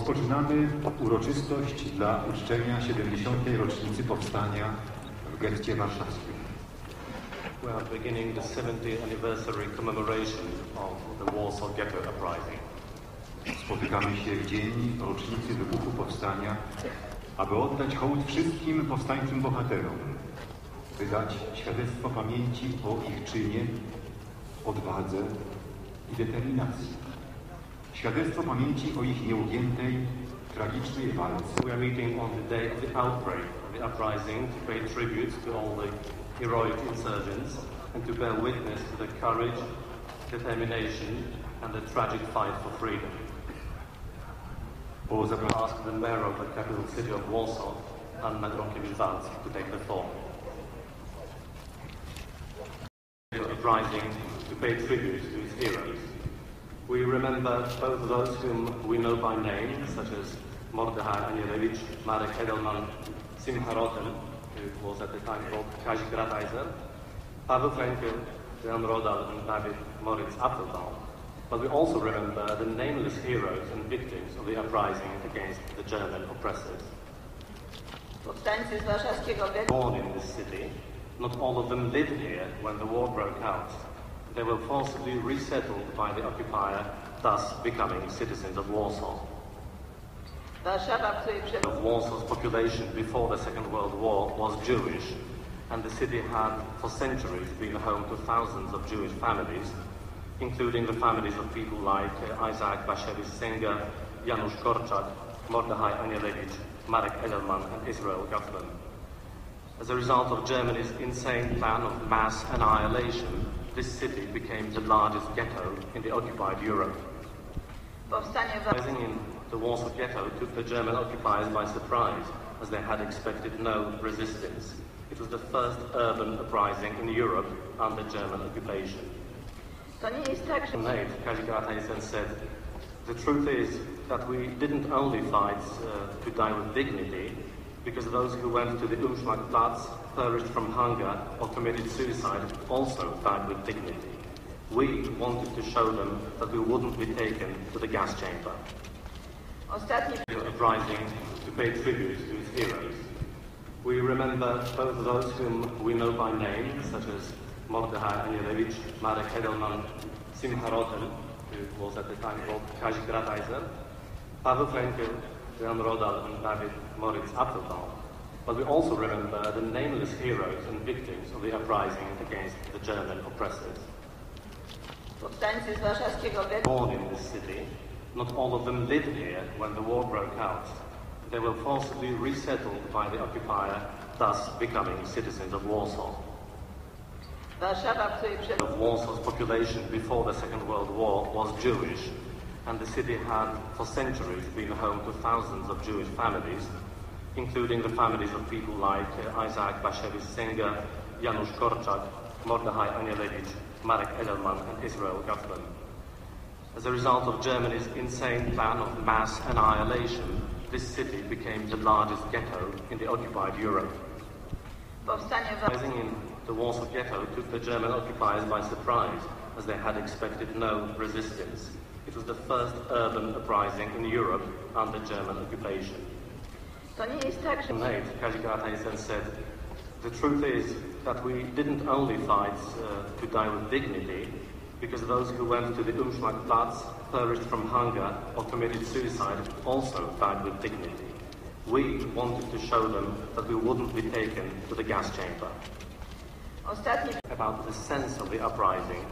Rozpoczynamy uroczystość dla uczczenia 70. rocznicy powstania w getcie warszawskim. We are beginning the 70th anniversary commemoration of the Warsaw Ghetto Uprising. Spotykamy się w dzień rocznicy wybuchu powstania, aby oddać hołd wszystkim powstańczym bohaterom, wydać świadectwo pamięci o ich czynie, odwadze i determinacji. Świadectwo pamięci o ich nieugiętej, tragicznej walce. We are meeting on the day of the outbreak of the uprising to pay tribute to all the heroic insurgents and to bear witness to the courage, determination and the tragic fight for freedom. Ask the mayor of the capital city of Warsaw, Anna Gronkiewicz-Waltz, to take the floor. The uprising to pay tribute to its heroes. We remember both those whom we know by name, such as Mordechai Anielewicz, Marek Edelman, Simcha Rotem, who was at the time called Kazik Rataiser, Paweł Frenkel, Jan Rodal, and David Moritz Appelbaum. But we also remember the nameless heroes and victims of the uprising against the German oppressors. Powstańcy z warszawskiego getto. Born in this city, not all of them lived here when the war broke out. They were forcibly resettled by the occupier, thus becoming citizens of Warsaw. Warszawa, w której Warsaw's population before the Second World War was Jewish, and the city had for centuries been home to thousands of Jewish families, including the families of people like Isaac Bashevis Singer, Janusz Korczak, Mordechai Anielewicz, Marek Edelman, and Israel Gutman. As a result of Germany's insane plan of mass annihilation, this city became the largest ghetto in the occupied Europe. Rising in the Warsaw Ghetto took the German occupiers by surprise, as they had expected no resistance. It was the first urban uprising in Europe under German occupation. Mate Kazik Rataiser said, "The truth is that we didn't only fight to die with dignity, because those who went to the Umschlagplatz perished from hunger or committed suicide also died with dignity. We wanted to show them that we wouldn't be taken to the gas chamber." The uprising to pay tribute to its heroes. We remember both those whom we know by name, such as Mordechai Anielewicz, Marek Edelman, Simcha Rotem, who was at the time called Kazik Rataiser, Paweł Frenkel, Jan Rodal, and David Moritz Appelbaum. But we also remember the nameless heroes and victims of the uprising against the German oppressors. Powstańcy z warszawskiego getto. Born in this city, not all of them lived here when the war broke out. They were forcibly resettled by the occupier, thus becoming citizens of Warsaw. Warszawa, w której Warsaw's population before the Second World War was Jewish, and the city had for centuries been home to thousands of Jewish families, including the families of people like Isaac Bashevis Singer, Janusz Korczak, Mordechai Anielewicz, Marek Edelman, and Israel Gutman. As a result of Germany's insane plan of mass annihilation, this city became the largest ghetto in the occupied Europe. Rising in the Warsaw Ghetto took the German occupiers by surprise, as they had expected no resistance. It was the first urban uprising in Europe under German occupation. Mate Kazik Rataiser said, "The truth is that we didn't only fight to die with dignity, because those who went to the Umschlagplatz perished from hunger or committed suicide also died with dignity. We wanted to show them that we wouldn't be taken to the gas chamber." About the sense of the uprising,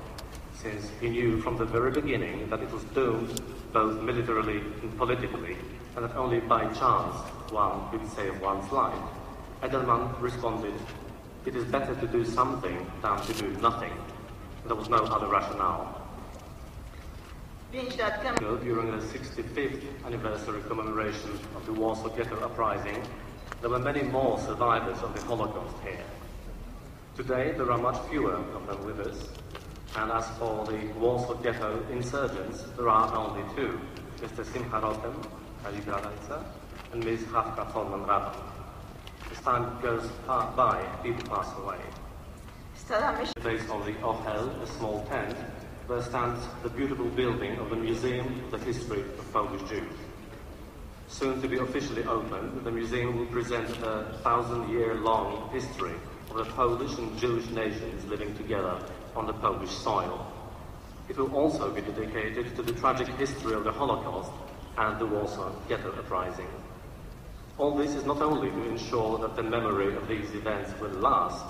since he knew from the very beginning that it was doomed both militarily and politically, and that only by chance one could save one's life, Edelman responded, "It is better to do something than to do nothing." There was no other rationale. During the 65th anniversary commemoration of the Warsaw Ghetto Uprising, there were many more survivors of the Holocaust here. Today, there are much fewer of them with us, and as for the Warsaw Ghetto insurgents, there are only two, Mr. Simcha Rotem, Kazik Rataiser, and Ms. Hafka Folman-Raban. As time goes by, people pass away. Based on the Ohel, a small tent, there stands the beautiful building of the Museum of the History of Polish Jews. Soon to be officially opened, the museum will present a 1,000-year-long history of the Polish and Jewish nations living together on the Polish soil. It will also be dedicated to the tragic history of the Holocaust and the Warsaw Ghetto Uprising. All this is not only to ensure that the memory of these events will last,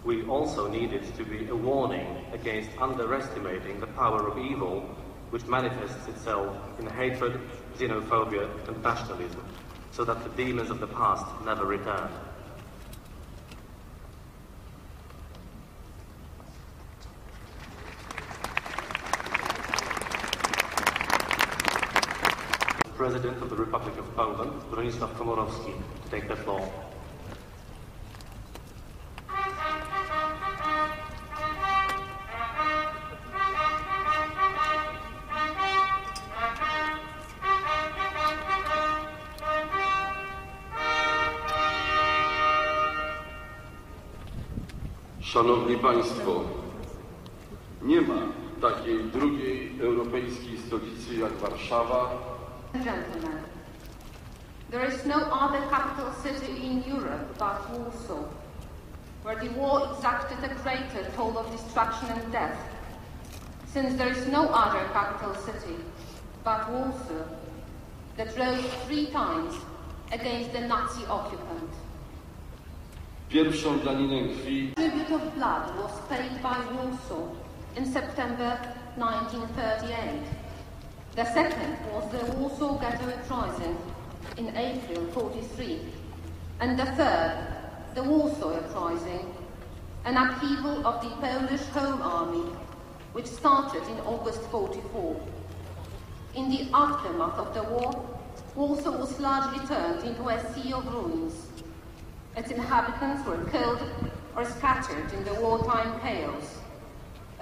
we also need it to be a warning against underestimating the power of evil, which manifests itself in hatred, xenophobia and nationalism, so that the demons of the past never return. President of the Republic of Poland, Bronisław Komorowski, to take the floor. Szanowni Państwo, nie ma takiej drugiej europejskiej stolicy jak Warszawa. Gentlemen, there is no other capital city in Europe but Warsaw, where the war exacted a greater toll of destruction and death, since there is no other capital city but Warsaw that rose 3 times against the Nazi occupant. Pierwszą daninę krwi Tribute of blood was paid by Warsaw in September 1938. The second was the Warsaw Ghetto Uprising in April 1943, and the third, the Warsaw Uprising, an upheaval of the Polish Home Army, which started in August 1944. In the aftermath of the war, Warsaw was largely turned into a sea of ruins. Its inhabitants were killed or scattered in the wartime chaos.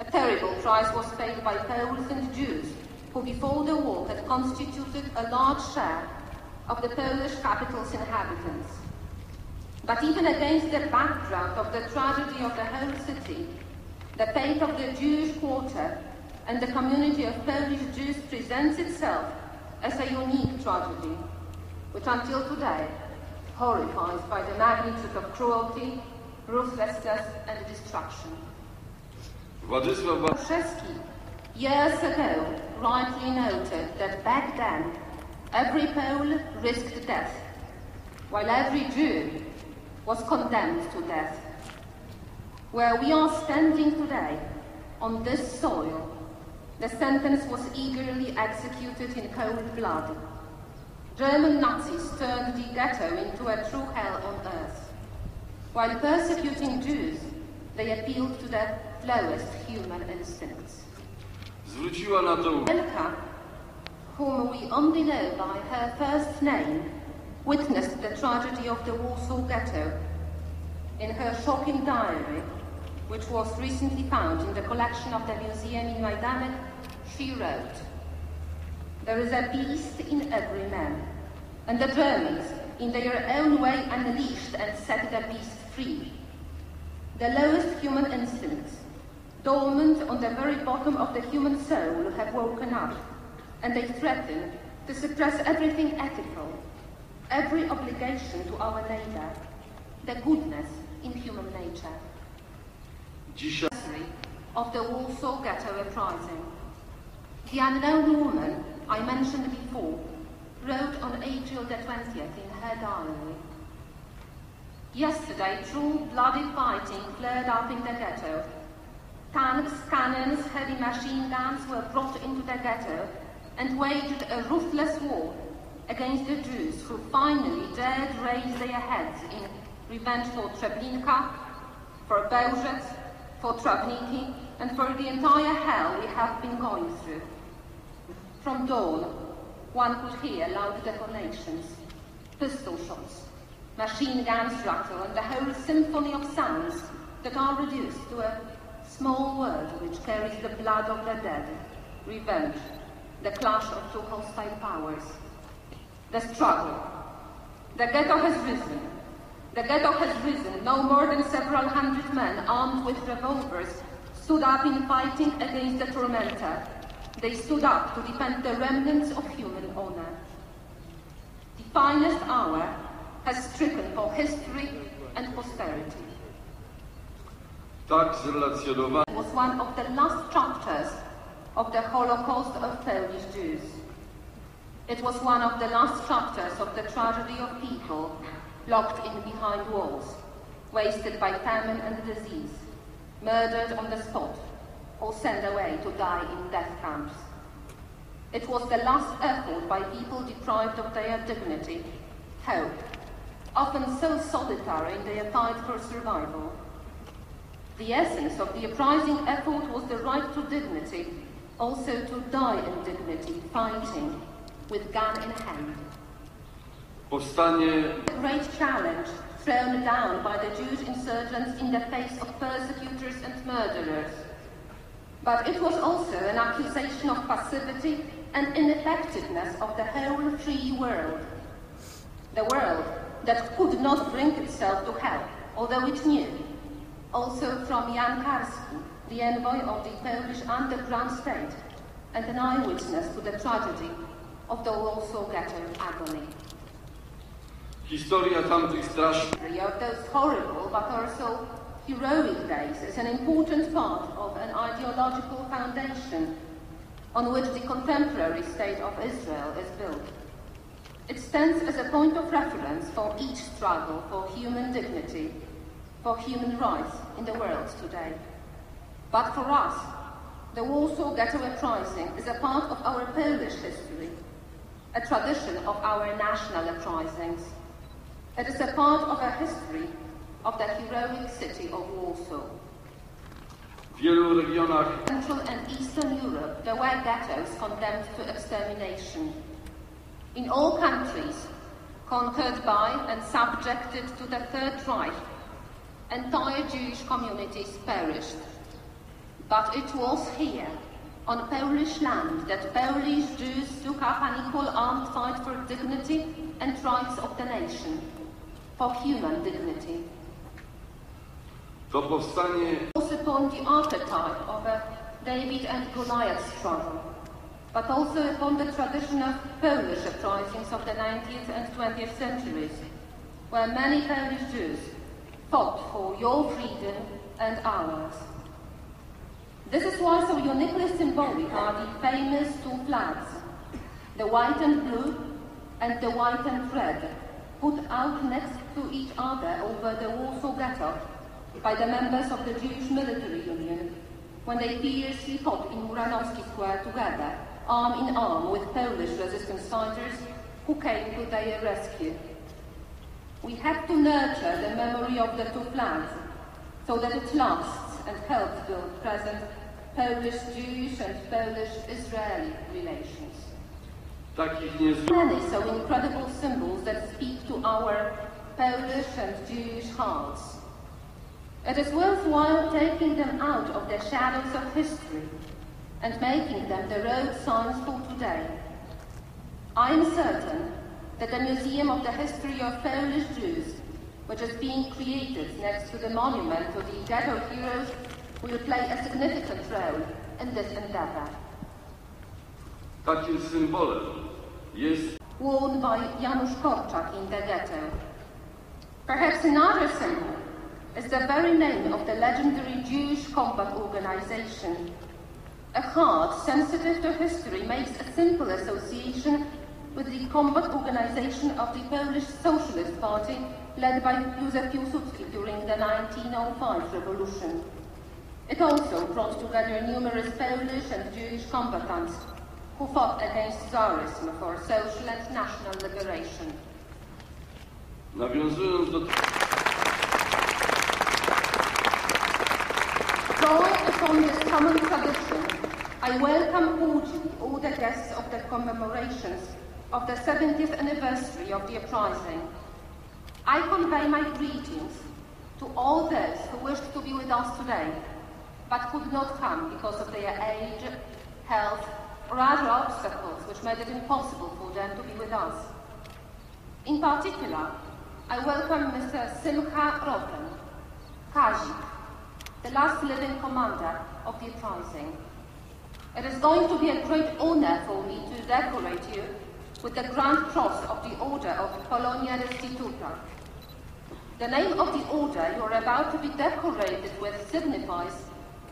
A terrible price was paid by Poles and Jews, who before the war had constituted a large share of the Polish capital's inhabitants. But even against the background of the tragedy of the whole city, the fate of the Jewish quarter and the community of Polish Jews presents itself as a unique tragedy, which until today horrifies by the magnitude of cruelty, ruthlessness and destruction. Władysław Warszawski years ago rightly noted that back then every Pole risked death, while every Jew was condemned to death. Where we are standing today, on this soil, the sentence was eagerly executed in cold blood. German Nazis turned the ghetto into a true hell on earth. While persecuting Jews, they appealed to their lowest human instincts. zwróciła na to Elka, whom we only know by her first name, witnessed the tragedy of the Warsaw Ghetto. In her shocking diary, which was recently found in the collection of the museum in Majdanek, she wrote, "There is a beast in every man, and the Germans, in their own way, unleashed and set the beast free. The lowest human instincts, dormant on the very bottom of the human soul, have woken up, and they threaten to suppress everything ethical, every obligation to our neighbor, the goodness in human nature." dzisiaj Of the Warsaw Ghetto Uprising. The unknown woman I mentioned before wrote on April the 20th in her diary, "Yesterday, true bloody fighting flared up in the ghetto. Tanks, cannons, heavy machine guns were brought into the ghetto and waged a ruthless war against the Jews who finally dared raise their heads in revenge for Treblinka, for Bełżec, for Trawniki, and for the entire hell we have been going through. From dawn, one could hear loud detonations, pistol shots, machine guns rattle, and the whole symphony of sounds that are reduced to a small word which carries the blood of the dead, revenge, the clash of two hostile powers. The struggle. The ghetto has risen. The ghetto has risen. No more than several hundred men armed with revolvers stood up in fighting against the tormentor. They stood up to defend the remnants of human honor. finest hour has stricken for history and posterity. Tak zrelacjonowany It was one of the last chapters of the Holocaust of Polish Jews. It was one of the last chapters of the tragedy of people locked in behind walls, wasted by famine and disease, murdered on the spot, or sent away to die in death camps. It was the last effort by people deprived of their dignity, hope, often so solitary in their fight for survival. The essence of the uprising effort was the right to dignity, also to die in dignity, fighting, with gun in hand. powstanie A great challenge thrown down by the Jewish insurgents in the face of persecutors and murderers. But it was also an accusation of passivity and ineffectiveness of the whole free world. The world that could not bring itself to help, although it knew. Also from Jan Karski, the envoy of the Polish underground state, and an eyewitness to the tragedy of the Warsaw Ghetto agony. historia tamtych strasznych The of those horrible but also heroic days is an important part of an ideological foundation on which the contemporary state of Israel is built. It stands as a point of reference for each struggle for human dignity, for human rights in the world today. But for us, the Warsaw Ghetto Uprising is a part of our Polish history, a tradition of our national uprisings. It is a part of a history of the heroic city of Warsaw. w wielu regionach Central and Eastern Europe, there were ghettos condemned to extermination. In all countries conquered by and subjected to the Third Reich, entire Jewish communities perished. But it was here, on Polish land, that Polish Jews took up an equal armed fight for dignity and rights of the nation, for human dignity. to powstanie Also upon the archetype of a David and Goliath struggle, but also upon the tradition of Polish uprisings of the 19th and 20th centuries, where many Polish Jews fought for your freedom and ours. This is why so uniquely symbolic are the famous two flags, the white and blue and the white and red, put out next to each other over the Warsaw Ghetto by the members of the Jewish Military Union when they fiercely fought in Muranowski Square together, arm in arm with Polish resistance fighters who came to their rescue. We have to nurture the memory of the two flags so that it lasts and helps build present Polish-Jewish and Polish-Israeli relations. takich niezwykłych Many so incredible symbols that speak to our Polish and Jewish hearts. It is worthwhile taking them out of the shadows of history and making them the road signs for today. I am certain that the Museum of the History of Polish Jews, which is being created next to the monument to the Ghetto heroes, will play a significant role in this endeavor. takim symbolem jest Worn by Janusz Korczak in the ghetto. Perhaps another symbol is the very name of the legendary Jewish combat organization. A heart sensitive to history makes a simple association with the combat organization of the Polish Socialist Party led by Józef Piłsudski during the 1905 revolution. It also brought together numerous Polish and Jewish combatants who fought against Tsarism for social and national liberation. nawiązując do Drawing upon this common tradition, I welcome cordially all the guests of the commemorations of the 70th anniversary of the Uprising. I convey my greetings to all those who wished to be with us today, but could not come because of their age, health, or other obstacles which made it impossible for them to be with us. In particular, I welcome Mr. Simcha Roten, Kazik, the last living commander of the Uprising. It is going to be a great honor for me to decorate you with the Grand Cross of the Order of Polonia Restituta. The name of the order you are about to be decorated with signifies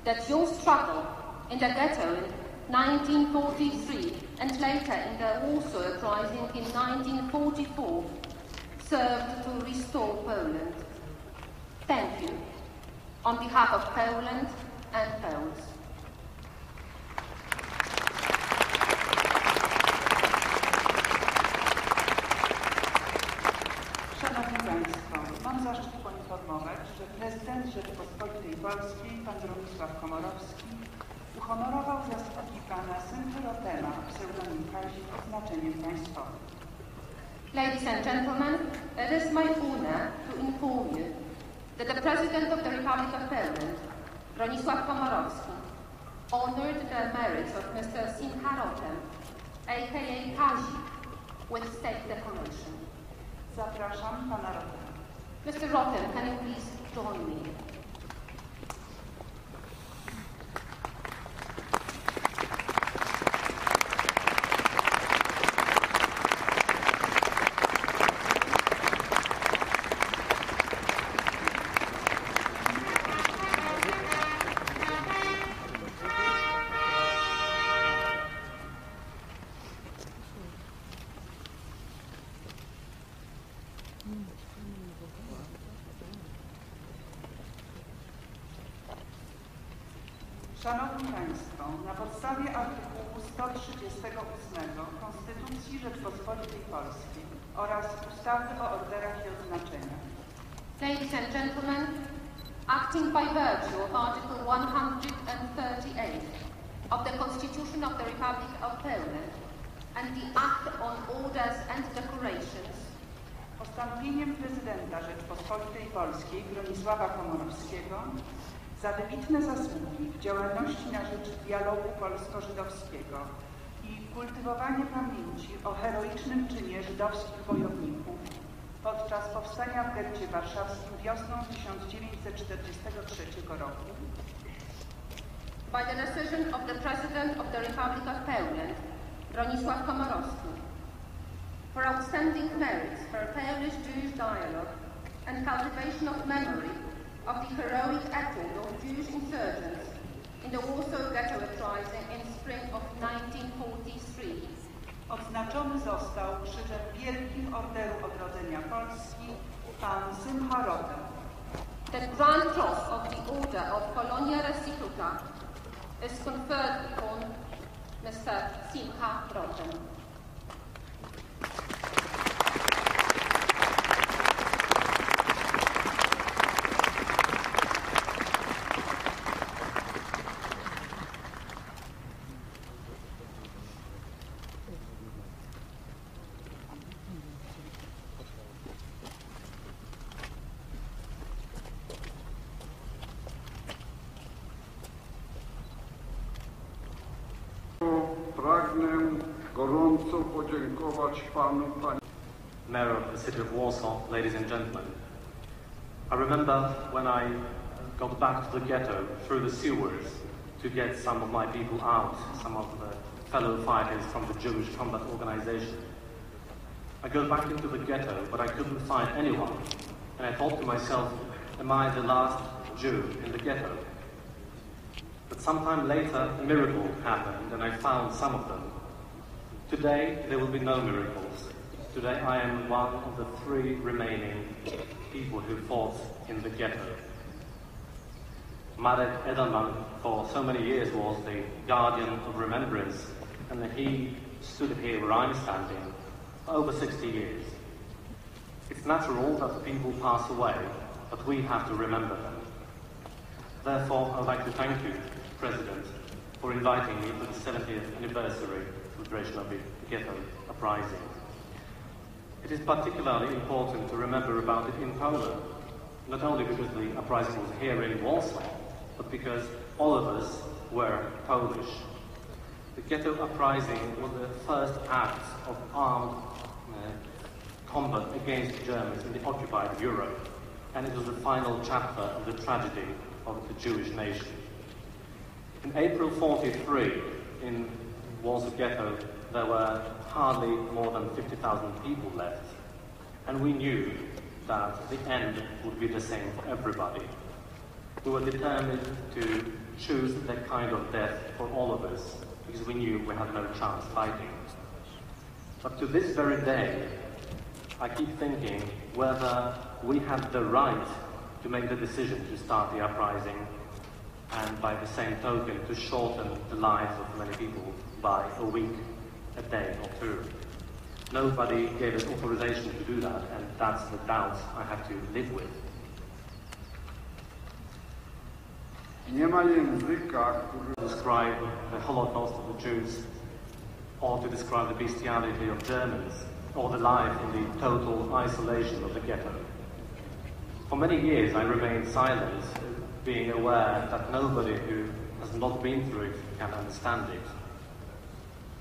that your struggle in the ghetto in 1943 and later in the Warsaw Uprising in 1944 served to restore Poland. Thank you, on behalf of Poland and Poles. Szanowni Państwo, mam zaszczyt poinformować, że prezydent Rzeczypospolitej Polskiej, pan Bronisław Komorowski, uhonorował zastąpi pana Sędzia pseudonim Kazik oznaczeniem państwowym. Ladies and gentlemen, it is my honor to inform you that the President of the Republic of Poland, Bronisław Komorowski, honored the merits of Mr. Simcha Rotem, aka Kazik, with state decoration. Zapraszam pana Rotena. Mr. Rotem, can you please join me? Szanowni Państwo, na podstawie artykułu 138 Konstytucji Rzeczpospolitej Polskiej oraz ustawy o orderach i odznaczeniach. Ladies and gentlemen, acting by virtue of Article 138 of the Constitution of the Republic of Poland and the Act on Orders and Decorations, Postanowieniem prezydenta Rzeczpospolitej Polskiej Bronisława Komorowskiego za wybitne zasługi w działalności na rzecz dialogu polsko-żydowskiego i kultywowanie pamięci o heroicznym czynie żydowskich bojowników podczas powstania w getcie warszawskim wiosną 1943 roku. by the decision of the President of the Republic of Poland, Bronisław Komorowski, for outstanding merits for Polish-Jewish dialogue and cultivation of memory of the heroic effort of Jewish insurgents in the Warsaw Ghetto Uprising in spring of 1943. Odznaczony został krzyżem Wielkim Orderu Odrodzenia Polski pan Simcha Rotem. The Grand Cross of the Order of Polonia Restituta is conferred upon Mr. Simcha Rotem. Pragnę gorąco podziękować panu, panie Mayor of the city of Warsaw, ladies and gentlemen. I remember when I got back to the ghetto through the sewers to get some of my people out, some of the fellow fighters from the Jewish combat organization. I go back into the ghetto, but I couldn't find anyone. And I thought to myself, am I the last Jew in the ghetto? But sometime later, a miracle happened, and I found some of them. Today, there will be no miracles. Today, I am one of the 3 remaining people who fought in the ghetto. Marek Edelman, for so many years, was the guardian of remembrance, and he stood here where I'm standing for over 60 years. It's natural that people pass away, but we have to remember them. Therefore, I would like to thank you, President, for inviting me to the 70th anniversary celebration of the Ghetto Uprising. It is particularly important to remember about it in Poland, not only because the uprising was here in Warsaw, but because all of us were Polish. The Ghetto Uprising was the first act of armed combat against Germans in the occupied Europe, and it was the final chapter of the tragedy of the Jewish nation. In April 1943, in Warsaw Ghetto, there were hardly more than 50,000 people left, and we knew that the end would be the same for everybody. We were determined to choose that kind of death for all of us, because we knew we had no chance fighting. But to this very day, I keep thinking whether we had the right to make the decision to start the uprising, and by the same token to shorten the lives of many people by a week, a day or two. Nobody gave us authorization to do that, and that's the doubt I have to live with. Nie ma języka, który To describe the Holocaust of the Jews, or to describe the bestiality of Germans, or the life in the total isolation of the ghetto. For many years I remained silent, being aware that nobody who has not been through it can understand it.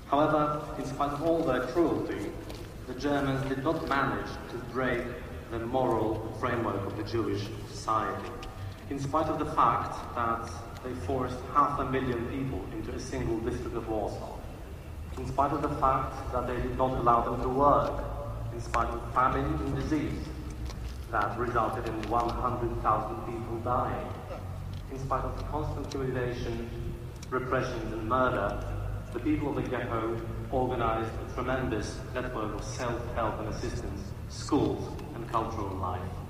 However, in spite of all their cruelty, the Germans did not manage to break the moral framework of the Jewish society. In spite of the fact that they forced 500,000 people into a single district of Warsaw. In spite of the fact that they did not allow them to work. In spite of famine and disease that resulted in 100,000 people dying. In spite of constant humiliation, repression and murder, the people of the ghetto organized a tremendous network of self-help and assistance, schools and cultural life.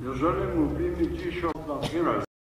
jeżeli mówimy dziś o Heroes